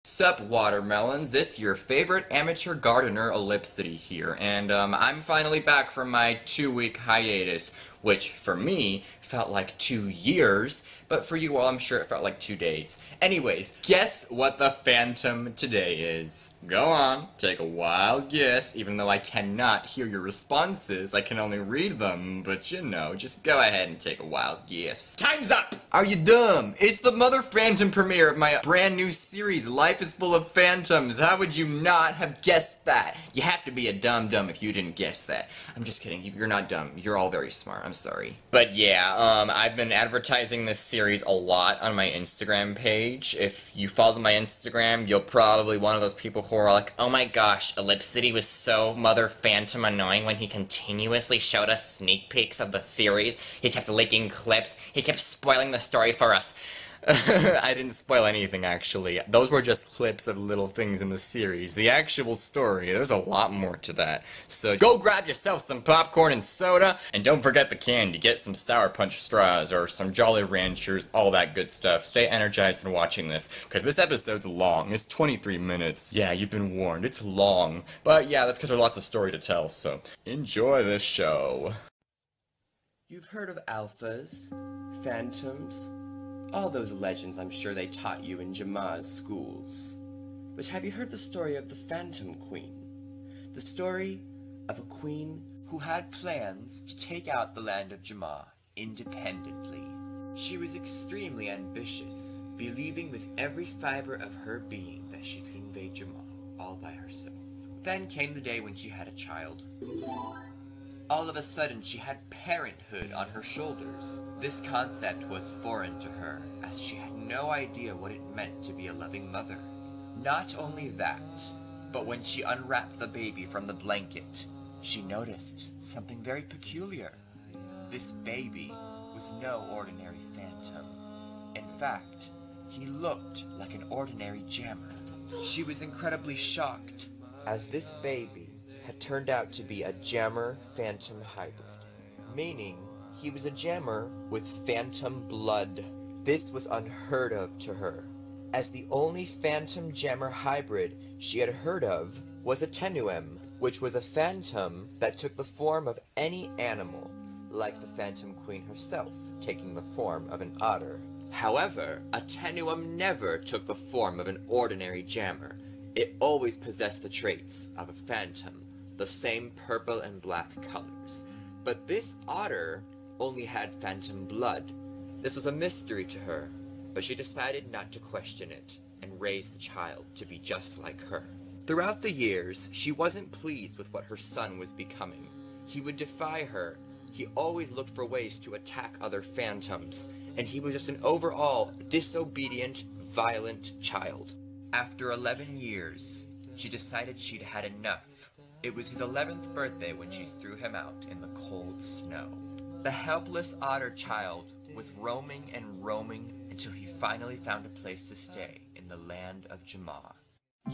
Sup, watermelons, it's your favorite amateur gardener, Ellipsity here, and I'm finally back from my 2-week hiatus, which, for me, felt like 2 years, but for you all, I'm sure it felt like 2 days. Anyways, guess what the Phantom today is? Go on, take a wild guess, even though I cannot hear your responses, I can only read them, but you know, just go ahead and take a wild guess. Time's up! Are you dumb? It's the Mother Phantom premiere of my brand new series, Life is Full of Phantoms. How would you not have guessed that? You have to be a dumb if you didn't guess that. I'm just kidding, you're not dumb, you're all very smart, I'm sorry. But yeah, I've been advertising this series a lot on my Instagram page. If you follow my Instagram, you'll probably one of those people who are like, oh my gosh, Ellipsity was so Mother Phantom annoying when he continuously showed us sneak peeks of the series. He kept leaking clips, he kept spoiling the story for us. I didn't spoil anything, actually. Those were just clips of little things in the series. The actual story, there's a lot more to that. So go grab yourself some popcorn and soda, and don't forget the candy. Get some Sour Punch straws, or some Jolly Ranchers, all that good stuff. Stay energized in watching this, because this episode's long. It's 23 minutes. Yeah, you've been warned. It's long. But yeah, that's because there's lots of story to tell, so enjoy this show. You've heard of alphas, phantoms, all those legends I'm sure they taught you in Jamaa's schools. But have you heard the story of the Phantom Queen? The story of a queen who had plans to take out the land of Jamaa independently. She was extremely ambitious, believing with every fiber of her being that she could invade Jamaa all by herself. Then came the day when she had a child. All of a sudden, she had parenthood on her shoulders. This concept was foreign to her, as she had no idea what it meant to be a loving mother. Not only that, but when she unwrapped the baby from the blanket, she noticed something very peculiar. This baby was no ordinary phantom. In fact, he looked like an ordinary jammer. She was incredibly shocked, as this baby had turned out to be a jammer-phantom hybrid, meaning he was a jammer with phantom blood. This was unheard of to her, as the only phantom jammer hybrid she had heard of was a tenuem, which was a phantom that took the form of any animal, like the Phantom Queen herself, taking the form of an otter. However, a tenuem never took the form of an ordinary jammer. It always possessed the traits of a phantom, the same purple and black colors. But this otter only had phantom blood. This was a mystery to her, but she decided not to question it and raise the child to be just like her. Throughout the years, she wasn't pleased with what her son was becoming. He would defy her. He always looked for ways to attack other phantoms, and he was just an overall disobedient, violent child. After 11 years, she decided she'd had enough. It was his 11th birthday when she threw him out in the cold snow. The helpless otter child was roaming and roaming until he finally found a place to stay in the land of Jamaa.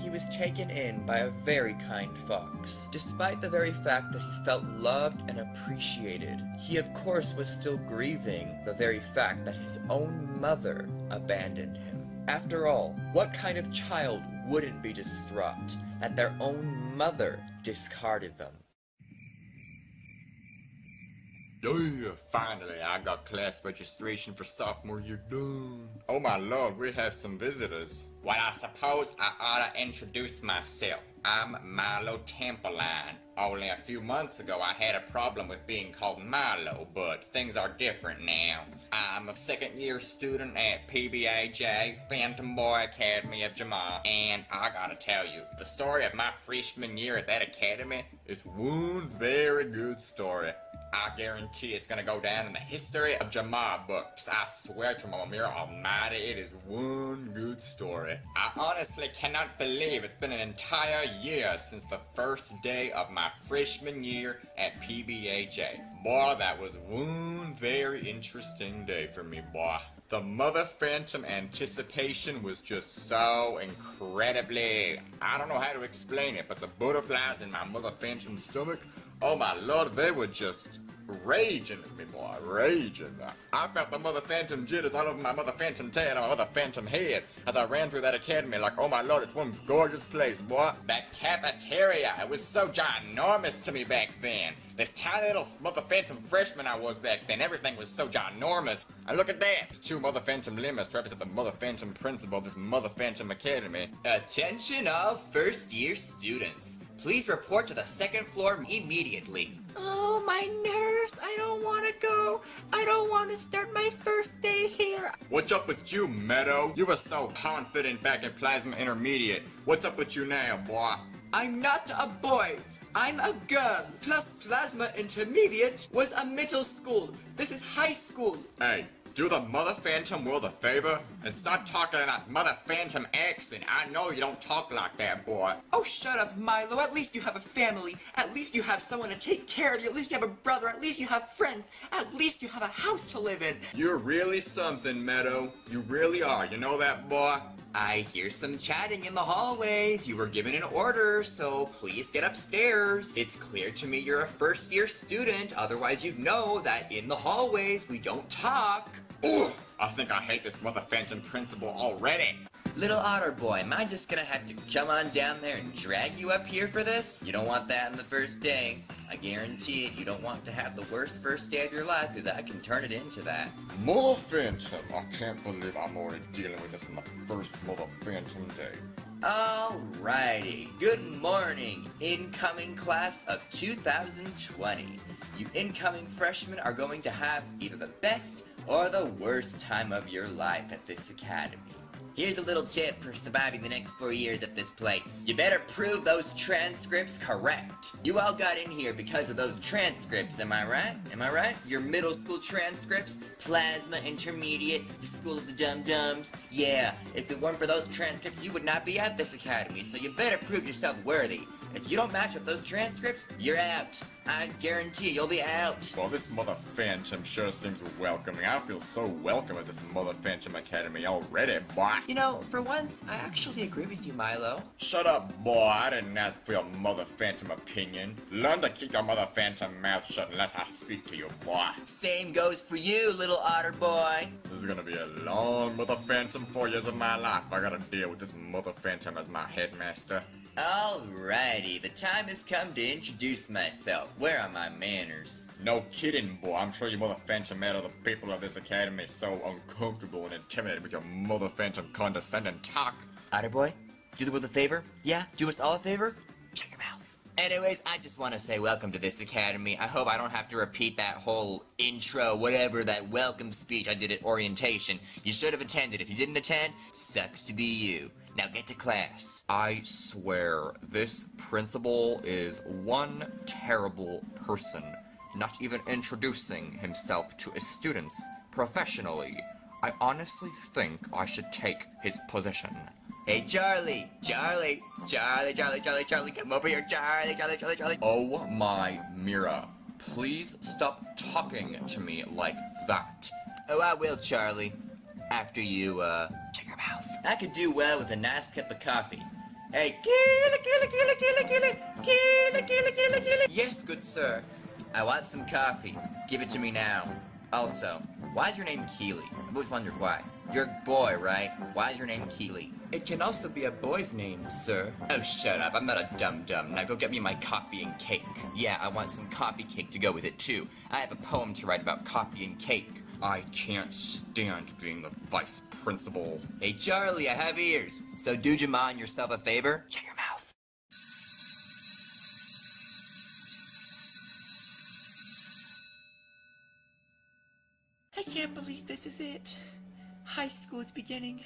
He was taken in by a very kind fox. Despite the very fact that he felt loved and appreciated, he of course was still grieving the very fact that his own mother abandoned him. After all, what kind of child wouldn't be distraught that their own mother discarded them? Yeah, finally, I got class registration for sophomore year done. Oh my lord, we have some visitors. Well, I suppose I ought to introduce myself. I'm Milo Templelion. Only a few months ago I had a problem with being called Milo, but things are different now. I'm a second-year student at PBAJ, Boi Academy of Jamaa, and I gotta tell you, the story of my freshman year at that academy is one very good story. I guarantee it's gonna go down in the history of Jamaa books. I swear to Mama Almighty, it is one good story. I honestly cannot believe it's been an entire year since the first day of my freshman year at PBAJ. Boy, that was one very interesting day for me, boy. The Mother Phantom anticipation was just so incredibly... I don't know how to explain it, but the butterflies in my Mother Phantom's stomach Oh my lord, they were just raging at me, boy, raging. I felt the mother phantom jitters all over my mother phantom tail and my mother phantom head as I ran through that academy like, oh my lord, it's one gorgeous place, boy. That cafeteria, it was so ginormous to me back then. This tiny little mother phantom freshman I was back then, everything was so ginormous. And look at that, the two mother phantom limits represent the mother phantom principal of this mother phantom academy. Attention all first year students. Please report to the second floor immediately. Oh, my nerves. I don't want to go. I don't want to start my first day here. What's up with you, Meadow? You were so confident back in Plasma Intermediate. What's up with you now, boy? I'm not a boy. I'm a girl. Plus Plasma Intermediate was a middle school. This is high school. Hey, do the Mother Phantom world a favor and stop talking in that Mother Phantom accent. I know you don't talk like that, boy. Oh, shut up, Milo. At least you have a family. At least you have someone to take care of you. At least you have a brother. At least you have friends. At least you have a house to live in. You're really something, Meadow. You really are. You know that, boy? I hear some chatting in the hallways. You were given an order, so please get upstairs. It's clear to me you're a first-year student. Otherwise, you'd know that in the hallways, we don't talk. Ugh, I think I hate this Mother Phantom principal already. Little otter boy, am I just gonna have to come on down there and drag you up here for this? You don't want that in the first day. I guarantee it, you don't want to have the worst first day of your life, because I can turn it into that. Mother Phantom, I can't believe I'm already dealing with this in the first Mother Phantom day. Alrighty, good morning, incoming class of 2020. You incoming freshmen are going to have either the best or the worst time of your life at this academy. Here's a little tip for surviving the next 4 years at this place. You better prove those transcripts correct. You all got in here because of those transcripts, am I right? Am I right? Your middle school transcripts, Plasma Intermediate, the School of the Dum-Dums. Yeah, if it weren't for those transcripts, you would not be at this academy, so you better prove yourself worthy. If you don't match up those transcripts, you're out. I guarantee you'll be out. Well, this Mother Phantom sure seems welcoming. I feel so welcome at this Mother Phantom Academy already, boy. You know, for once, I actually agree with you, Milo. Shut up, boy. I didn't ask for your Mother Phantom opinion. Learn to keep your Mother Phantom mouth shut unless I speak to you, boy. Same goes for you, little otter boy. This is gonna be a long Mother Phantom 4 years of my life. I gotta deal with this Mother Phantom as my headmaster. Alrighty, the time has come to introduce myself. Where are my manners? No kidding, boy. I'm sure your Mother Phantom made other people of this academy so uncomfortable and intimidated with your Mother Phantom condescending talk. Otter boy, do the world a favor? Yeah? Do us all a favor? Shut your mouth. Anyways, I just want to say welcome to this academy. I hope I don't have to repeat that whole intro, whatever, that welcome speech I did at orientation. You should have attended. If you didn't attend, sucks to be you. Now get to class. I swear, this principal is one terrible person, not even introducing himself to his students professionally. I honestly think I should take his position. Hey, Charlie, Charlie, come over here, Charlie. Oh my Mira, please stop talking to me like that. Oh, I will, Charlie. After you, shut your mouth. I could do well with a nice cup of coffee. Hey, killer. Yes, good sir. I want some coffee. Give it to me now. Also, why is your name Keely? I've always wondered why. You're a boy, right? Why is your name Keely? It can also be a boy's name, sir. Oh, shut up. I'm not a dum-dum. Now go get me my coffee and cake. Yeah, I want some coffee cake to go with it, too. I have a poem to write about coffee and cake. I can't stand being the vice principal. Hey, Charlie, I have ears. So do Jamaa and yourself a favor. Shut your mouth. I can't believe this is it. High school is beginning,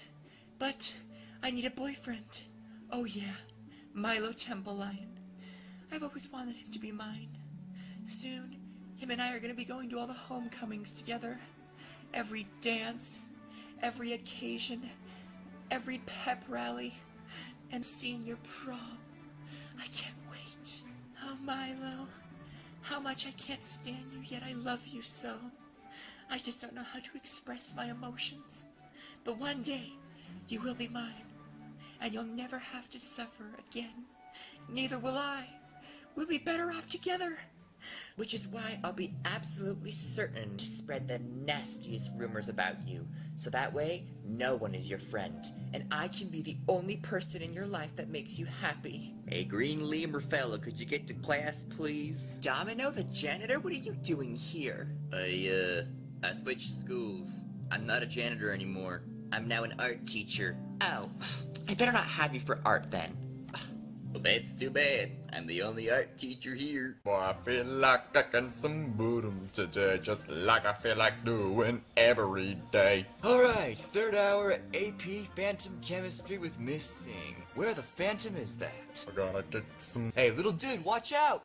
but I need a boyfriend. Oh yeah, Milo Templelion. I've always wanted him to be mine. Soon, him and I are going to be going to all the homecomings together. Every dance, every occasion, every pep rally, and senior prom. I can't wait. Oh, Milo, how much I can't stand you, yet I love you so. I just don't know how to express my emotions. But one day, you will be mine, and you'll never have to suffer again. Neither will I. We'll be better off together. Which is why I'll be absolutely certain to spread the nastiest rumors about you. So that way, no one is your friend, and I can be the only person in your life that makes you happy. Hey, green lemur fella, could you get to class, please? Domino, the janitor, what are you doing here? I switched schools. I'm not a janitor anymore. I'm now an art teacher. Oh, I better not have you for art then. Well, that's too bad. I'm the only art teacher here. Boy, I feel like cooking some boodum today, just like I feel like doing every day. Alright, third hour at AP Phantom Chemistry with Miss Singh. Where the Phantom is that? I gotta get some... Hey, little dude, watch out!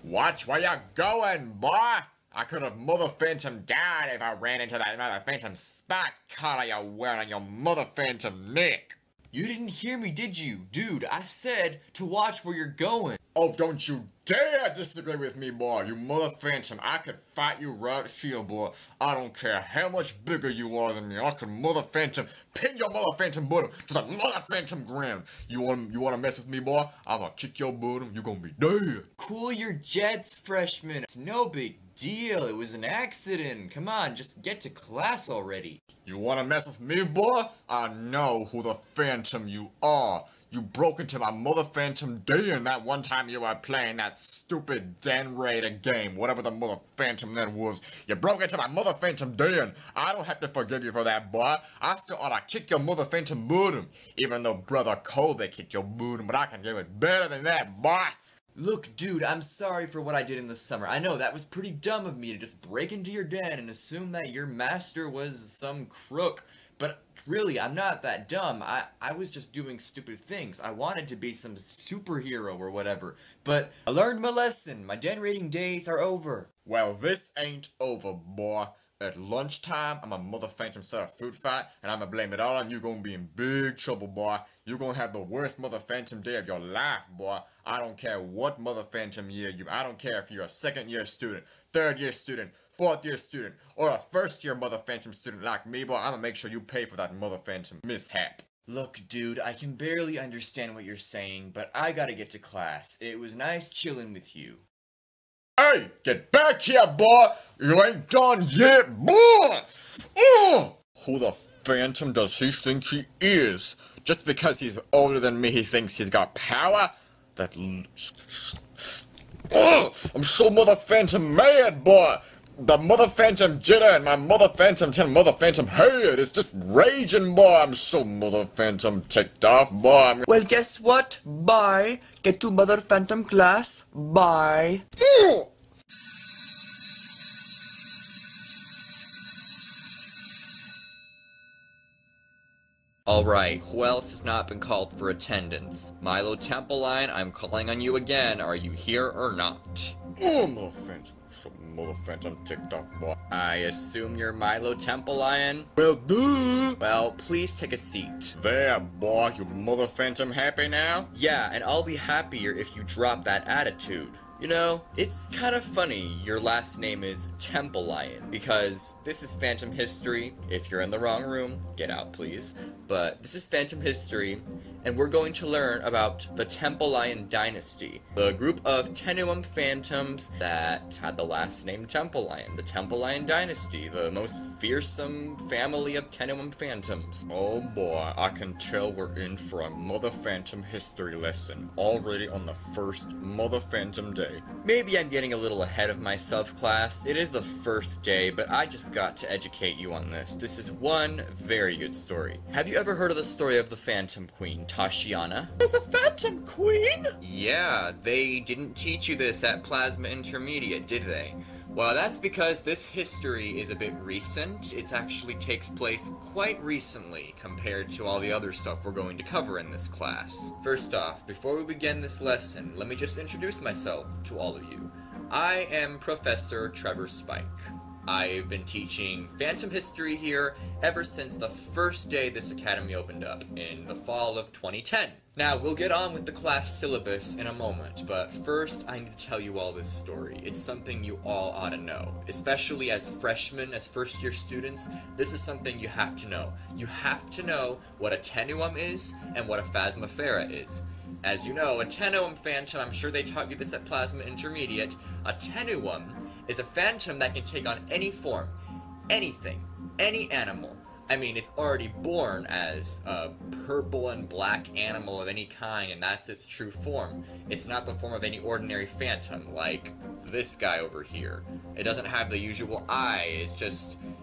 Watch where you're going, boy! I could have Mother Phantom died if I ran into that Mother Phantom spike collar you're wearing on your Mother Phantom neck. You didn't hear me, did you? Dude, I said to watch where you're going. Oh, don't you dare disagree with me, boy. You Mother Phantom. I could fight you right here, boy. I don't care how much bigger you are than me. I could Mother Phantom pin your Mother Phantom bottom to the Mother Phantom ground. You wanna mess with me, boy? I'm gonna kick your bottom. You're gonna be dead. Cool your jets, freshman. It's no big deal. It was an accident. Come on, just get to class already. You wanna mess with me, boy? I know who the Phantom you are. You broke into my Mother Phantom den that one time you were playing that stupid Den Raider game, whatever the Mother Phantom that was. You broke into my Mother Phantom den. I don't have to forgive you for that, boy. I still ought to kick your Mother Phantom bottom. Even though Brother Colby kicked your bottom, but I can do it better than that, boy. Look, dude, I'm sorry for what I did in the summer. I know, that was pretty dumb of me to just break into your den and assume that your master was some crook. But really, I'm not that dumb. I was just doing stupid things. I wanted to be some superhero or whatever. But I learned my lesson. My den raiding days are over. Well, this ain't over, boy. At lunchtime, I'm a Mother Phantom set a food fight, and I'ma blame it all on you. Gonna be in big trouble, boy. You gonna have the worst Mother Phantom day of your life, boy. I don't care what Mother Phantom year you. I don't care if you're a second-year student, third-year student, fourth-year student, or a first-year Mother Phantom student like me, boy. I'ma make sure you pay for that Mother Phantom mishap. Look, dude, I can barely understand what you're saying, but I gotta get to class. It was nice chilling with you. Hey, get back here, boy! You ain't done yet, boy! Who the Phantom does he think he is? Just because he's older than me, he thinks he's got power? I'm so Mother Phantom mad, boy! The Mother Phantom Jitter and my Mother Phantom head is just raging, boy! I'm so Mother Phantom ticked off, boy! Well, guess what? Bye. Get to Mother Phantom class. Bye. Alright, who else has not been called for attendance? Milo Templelion, I'm calling on you again. Are you here or not? Oh, Mother Phantom. So Mother Phantom ticked off, boy. I assume you're Milo Templelion? Well, duh! Well, please take a seat. There, boy, you Mother Phantom happy now? Yeah, and I'll be happier if you drop that attitude. You know, it's kind of funny your last name is Templelion, because this is Phantom History. If you're in the wrong room, get out please. But this is Phantom History, and we're going to learn about the Templelion Dynasty, the group of Tenuum Phantoms that had the last name Templelion, the Templelion Dynasty, the most fearsome family of Tenuum Phantoms. Oh boy, I can tell we're in for a Mother Phantom history lesson, already on the first Mother Phantom day. Maybe I'm getting a little ahead of myself, class. It is the first day, but I just got to educate you on this. This is one very good story. Have you ever heard of the story of the Phantom Queen, Tashiana? There's a Phantom Queen? Yeah, they didn't teach you this at Plasma Intermediate, did they? Well, that's because this history is a bit recent. It actually takes place quite recently compared to all the other stuff we're going to cover in this class. First off, before we begin this lesson, let me just introduce myself to all of you. I am Professor Trevor Spike. I've been teaching Phantom history here ever since the first day this academy opened up, in the fall of 2010. Now, we'll get on with the class syllabus in a moment, but first I need to tell you all this story. It's something you all ought to know. Especially as freshmen, as first-year students, this is something you have to know. You have to know what a tenuum is and what a phasmophera is. As you know, a tenuum phantom, I'm sure they taught you this at Plasma Intermediate, a tenuum is a phantom that can take on any form, anything, any animal. I mean, it's already born as a purple and black animal of any kind, and that's its true form. It's not the form of any ordinary phantom, like this guy over here. It doesn't have the usual eye,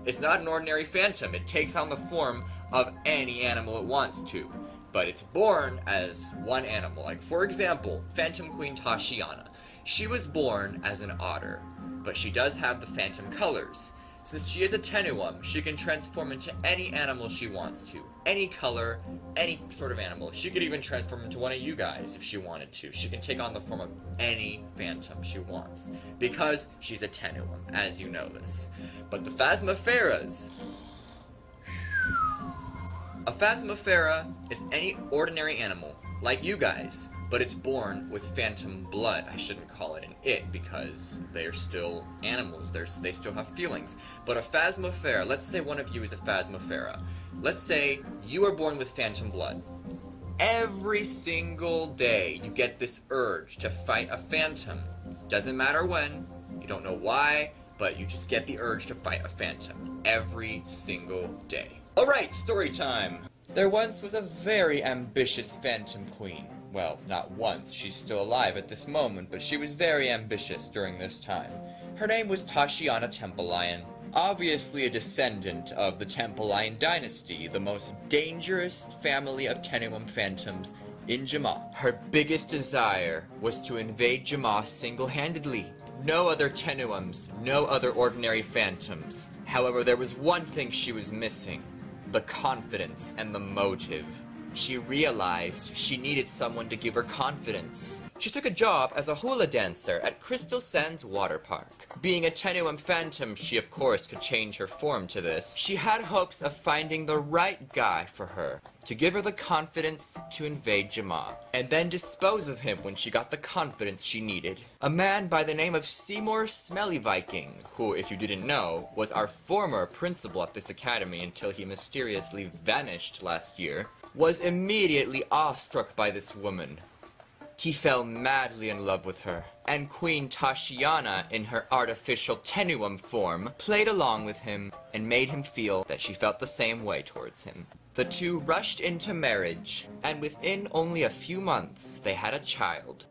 it's not an ordinary phantom. It takes on the form of any animal it wants to. But it's born as one animal. Like, for example, Phantom Queen Tashiana. She was born as an otter, but she does have the phantom colors. Since she is a tenuum, she can transform into any animal she wants to. Any color, any sort of animal. She could even transform into one of you guys if she wanted to. She can take on the form of any phantom she wants, because she's a tenuum, as you know this. But the phasmopheras... A phasmophera is any ordinary animal, like you guys, but it's born with phantom blood. I shouldn't call it an it, because they're still animals, they still have feelings. But a phasmophera, let's say one of you is a phasmophera. Let's say you are born with phantom blood. Every single day you get this urge to fight a phantom. Doesn't matter when, you don't know why, but you just get the urge to fight a phantom. Every single day. Alright, story time! There once was a very ambitious Phantom Queen. Well, not once, she's still alive at this moment, but she was very ambitious during this time. Her name was Tashiana Templelion. Obviously a descendant of the Templelion Dynasty, the most dangerous family of tenuum phantoms in Jamaa. Her biggest desire was to invade Jamaa single-handedly. No other tenuums, no other ordinary phantoms. However, there was one thing she was missing. The confidence and the motive. She realized she needed someone to give her confidence. She took a job as a hula dancer at Crystal Sands Water Park. Being a tenuum phantom, she of course could change her form to this. She had hopes of finding the right guy for her, to give her the confidence to invade Jamaa, and then dispose of him when she got the confidence she needed. A man by the name of Seymour Smelly Viking, who, if you didn't know, was our former principal at this academy until he mysteriously vanished last year, was immediately awestruck by this woman. He fell madly in love with her, and Queen Tashiana, in her artificial tenuum form, played along with him and made him feel that she felt the same way towards him. The two rushed into marriage, and within only a few months, they had a child.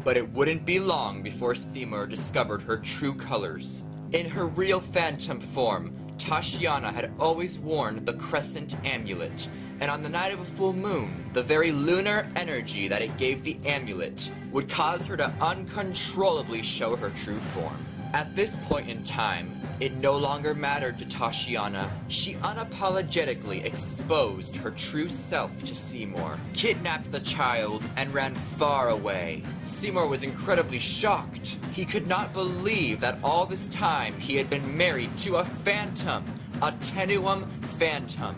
But it wouldn't be long before Seymour discovered her true colors. In her real phantom form, Tashiana had always worn the crescent amulet, and on the night of a full moon, the very lunar energy that it gave the amulet would cause her to uncontrollably show her true form. At this point in time, it no longer mattered to Tashiana. She unapologetically exposed her true self to Seymour, kidnapped the child, and ran far away. Seymour was incredibly shocked. He could not believe that all this time he had been married to a phantom, a tenuum phantom.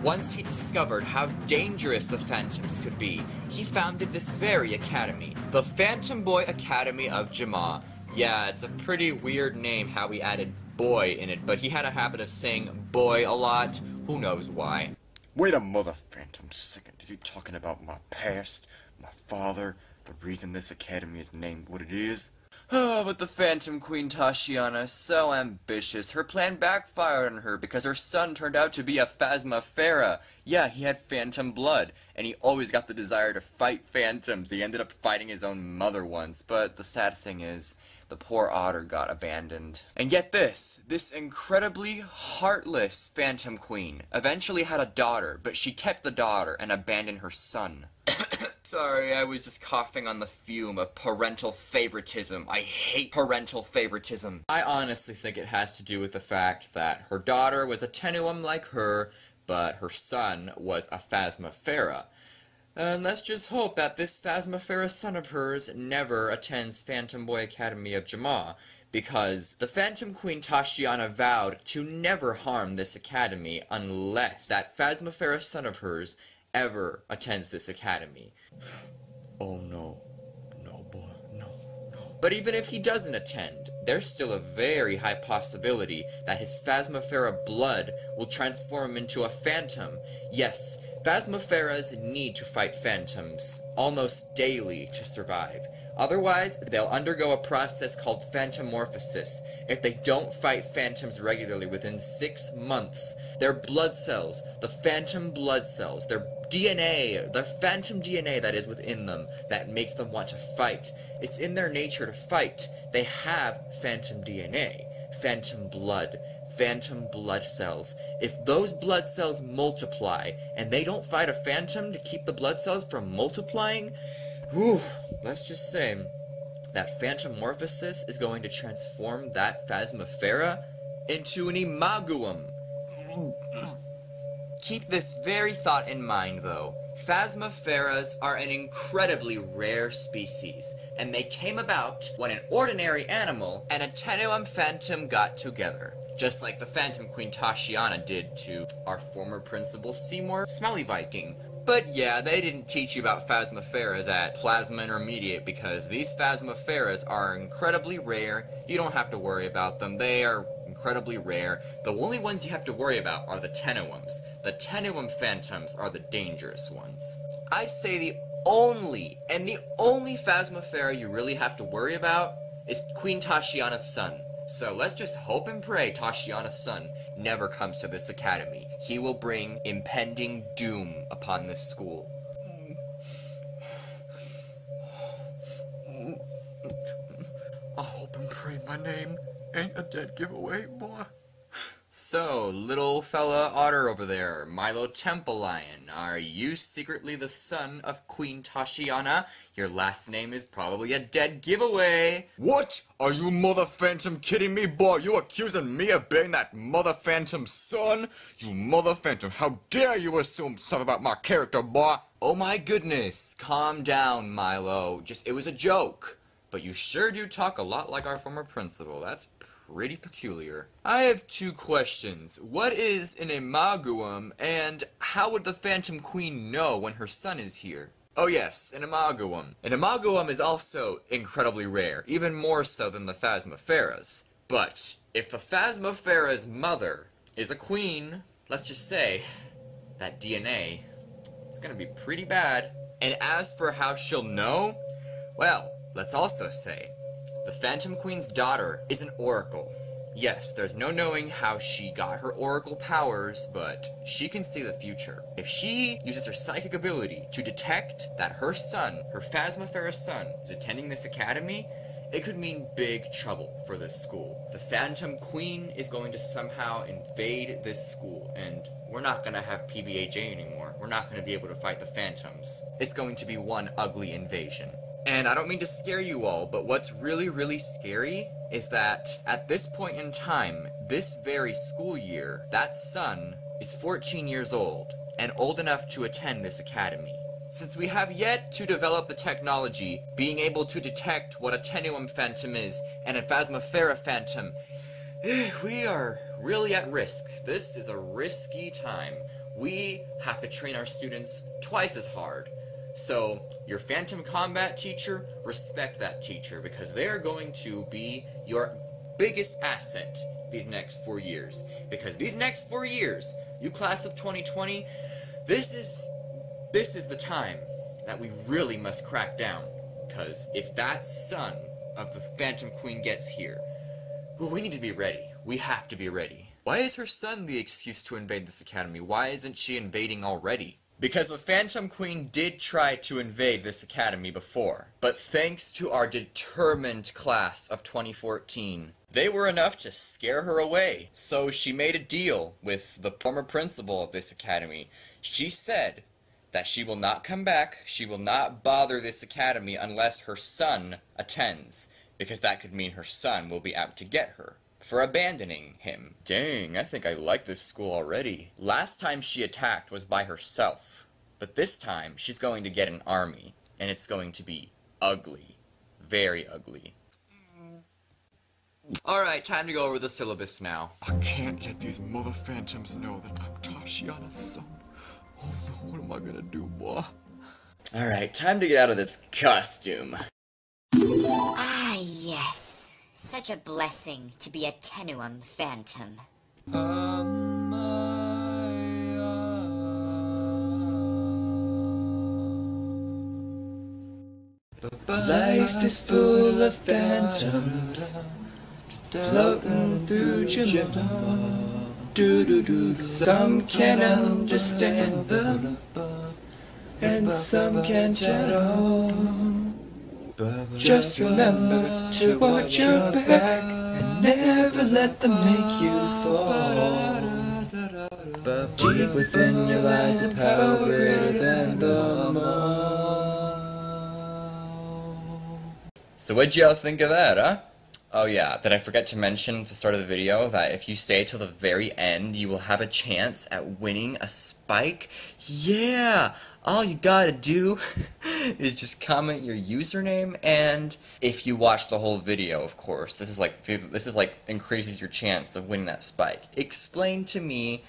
Once he discovered how dangerous the phantoms could be, he founded this very academy, the Phantom Boi Academy of Jamaa. Yeah, it's a pretty weird name how he added boy in it, but he had a habit of saying boy a lot. Who knows why? Wait a mother phantom second. Is he talking about my past, my father, the reason this academy is named what it is? Oh, but the Phantom Queen Tashiana, so ambitious. Her plan backfired on her because her son turned out to be a phasmophera. Yeah, he had phantom blood, and he always got the desire to fight phantoms. He ended up fighting his own mother once, but the sad thing is, the poor otter got abandoned. And get this incredibly heartless Phantom Queen eventually had a daughter, but she kept the daughter and abandoned her son. Sorry, I was just coughing on the fume of parental favoritism. I hate parental favoritism. I honestly think it has to do with the fact that her daughter was a tenuum like her, but her son was a phasmophera. And let's just hope that this phasmophera son of hers never attends Phantom Boi Academy of Jamaa, because the Phantom Queen Tashiana vowed to never harm this academy unless that Phasmophera son of hers ever attends this academy. Oh no. No, boy. No. But even if he doesn't attend, there's still a very high possibility that his Phasmophera blood will transform him into a phantom. Yes, Phasmopheras need to fight phantoms almost daily to survive. Otherwise, they'll undergo a process called phantomorphosis. If they don't fight phantoms regularly within 6 months, their blood cells, the phantom blood cells, their DNA, their phantom DNA that is within them, that makes them want to fight. It's in their nature to fight. They have phantom DNA, phantom blood cells. If those blood cells multiply, and they don't fight a phantom to keep the blood cells from multiplying, whew, let's just say that phantomorphosis is going to transform that Phasmophera into an imaguum. Keep this very thought in mind, though. Phasmopheras are an incredibly rare species, and they came about when an ordinary animal and a Tenuum phantom got together. Just like the Phantom Queen Tashiana did to our former principal Seymour Smelly Viking. But yeah, they didn't teach you about Phasmopheras at Plasma Intermediate because these Phasmopheras are incredibly rare. You don't have to worry about them. They are incredibly rare. The only ones you have to worry about are the Tenuums. The Tenuum phantoms are the dangerous ones. I'd say the only Phasmophera you really have to worry about is Queen Tashiana's son. So let's just hope and pray Tashiana's son never comes to this academy. He will bring impending doom upon this school. I hope and pray my name ain't a dead giveaway, boy. So, little fella otter over there, Milo Templelion, are you secretly the son of Queen Tashiana? Your last name is probably a dead giveaway. What? Are you mother phantom kidding me, boy? You accusing me of being that mother phantom's son? You mother phantom, how dare you assume something about my character, boy? Oh my goodness, calm down, Milo. It was a joke. But you sure do talk a lot like our former principal. That's pretty peculiar. I have 2 questions. What is an imaguum, and how would the Phantom Queen know when her son is here? Oh yes, an imaguum. An imaguum is also incredibly rare, even more so than the Phasmopheras. But if the Phasmophera's mother is a queen, let's just say, that DNA, it's gonna be pretty bad. And as for how she'll know, well, let's also say, the Phantom Queen's daughter is an oracle. Yes, there's no knowing how she got her oracle powers, but she can see the future. If she uses her psychic ability to detect that her son, her Phasmophera son, is attending this academy, it could mean big trouble for this school. The Phantom Queen is going to somehow invade this school, and we're not going to have PBAJ anymore. We're not going to be able to fight the Phantoms. It's going to be one ugly invasion. And I don't mean to scare you all, but what's really, really scary is that at this point in time, this very school year, that son is 14 years old and old enough to attend this academy. Since we have yet to develop the technology being able to detect what a Tenuum phantom is and a Phasmophera phantom, we are really at risk. This is a risky time. We have to train our students twice as hard. So, your Phantom Combat teacher, respect that teacher, because they are going to be your biggest asset these next 4 years. Because these next 4 years, you class of 2020, this is the time that we really must crack down. Because if that son of the Phantom Queen gets here, we need to be ready. We have to be ready. Why is her son the excuse to invade this academy? Why isn't she invading already? Because the Phantom Queen did try to invade this academy before, but thanks to our determined class of 2014, they were enough to scare her away. So she made a deal with the former principal of this academy. She said that she will not come back, she will not bother this academy unless her son attends, because that could mean her son will be out to get her for abandoning him. Dang, I think I like this school already. Last time she attacked was by herself, but this time she's going to get an army, and it's going to be ugly. Very ugly. Alright, time to go over the syllabus now. I can't let these mother phantoms know that I'm Tashiana's son. Oh no, what am I gonna do, boy? Alright, time to get out of this costume. Ah, yes. Such a blessing to be a Tenuum Phantom. Life is full of phantoms floating through Jamaa. Do-do-do. Some can understand them, and some can't at all. Just remember to watch your back and never let them make you fall. Deep within you lies a power greater than them all. So what'd y'all think of that, huh? Oh yeah, did I forget to mention at the start of the video that if you stay till the very end, you will have a chance at winning a spike? Yeah! All you gotta do is just comment your username, and if you watch the whole video, of course, this is like increases your chance of winning that spike. Explain to me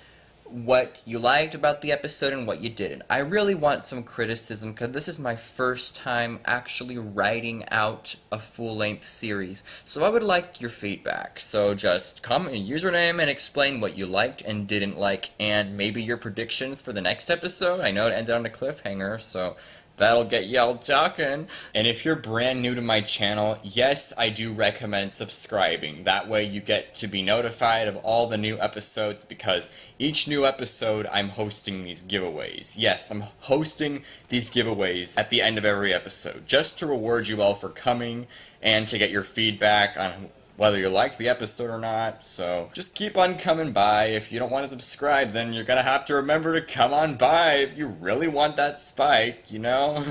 what you liked about the episode and what you didn't. I really want some criticism because this is my first time actually writing out a full-length series, so I would like your feedback. So just comment your username and explain what you liked and didn't like, and maybe your predictions for the next episode. I know it ended on a cliffhanger, so that'll get y'all talking. And if you're brand new to my channel, yes, I do recommend subscribing. That way you get to be notified of all the new episodes, because each new episode I'm hosting these giveaways. Yes, I'm hosting these giveaways at the end of every episode, just to reward you all for coming and to get your feedback on whether you liked the episode or not. So just keep on coming by. If you don't want to subscribe, then you're gonna have to remember to come on by if you really want that spike, you know?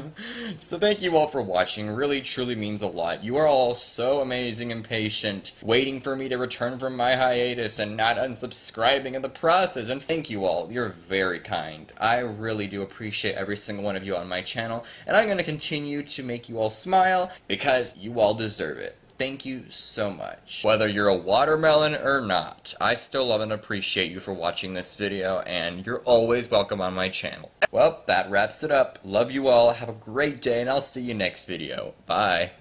So thank you all for watching. Really truly means a lot. You are all so amazing and patient, waiting for me to return from my hiatus and not unsubscribing in the process. And thank you all. You're very kind. I really do appreciate every single one of you on my channel, and I'm gonna continue to make you all smile because you all deserve it. Thank you so much. Whether you're a watermelon or not, I still love and appreciate you for watching this video, and you're always welcome on my channel. Well, that wraps it up. Love you all, have a great day, and I'll see you next video. Bye.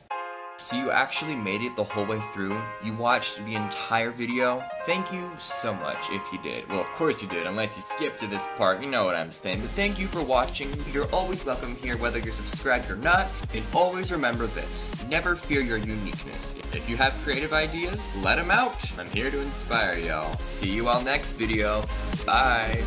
So you actually made it the whole way through? You watched the entire video? Thank you so much if you did. Well, of course you did, unless you skipped to this part, you know what I'm saying. But thank you for watching. You're always welcome here, whether you're subscribed or not. And always remember this, never fear your uniqueness. If you have creative ideas, let them out. I'm here to inspire y'all. See you all next video. Bye.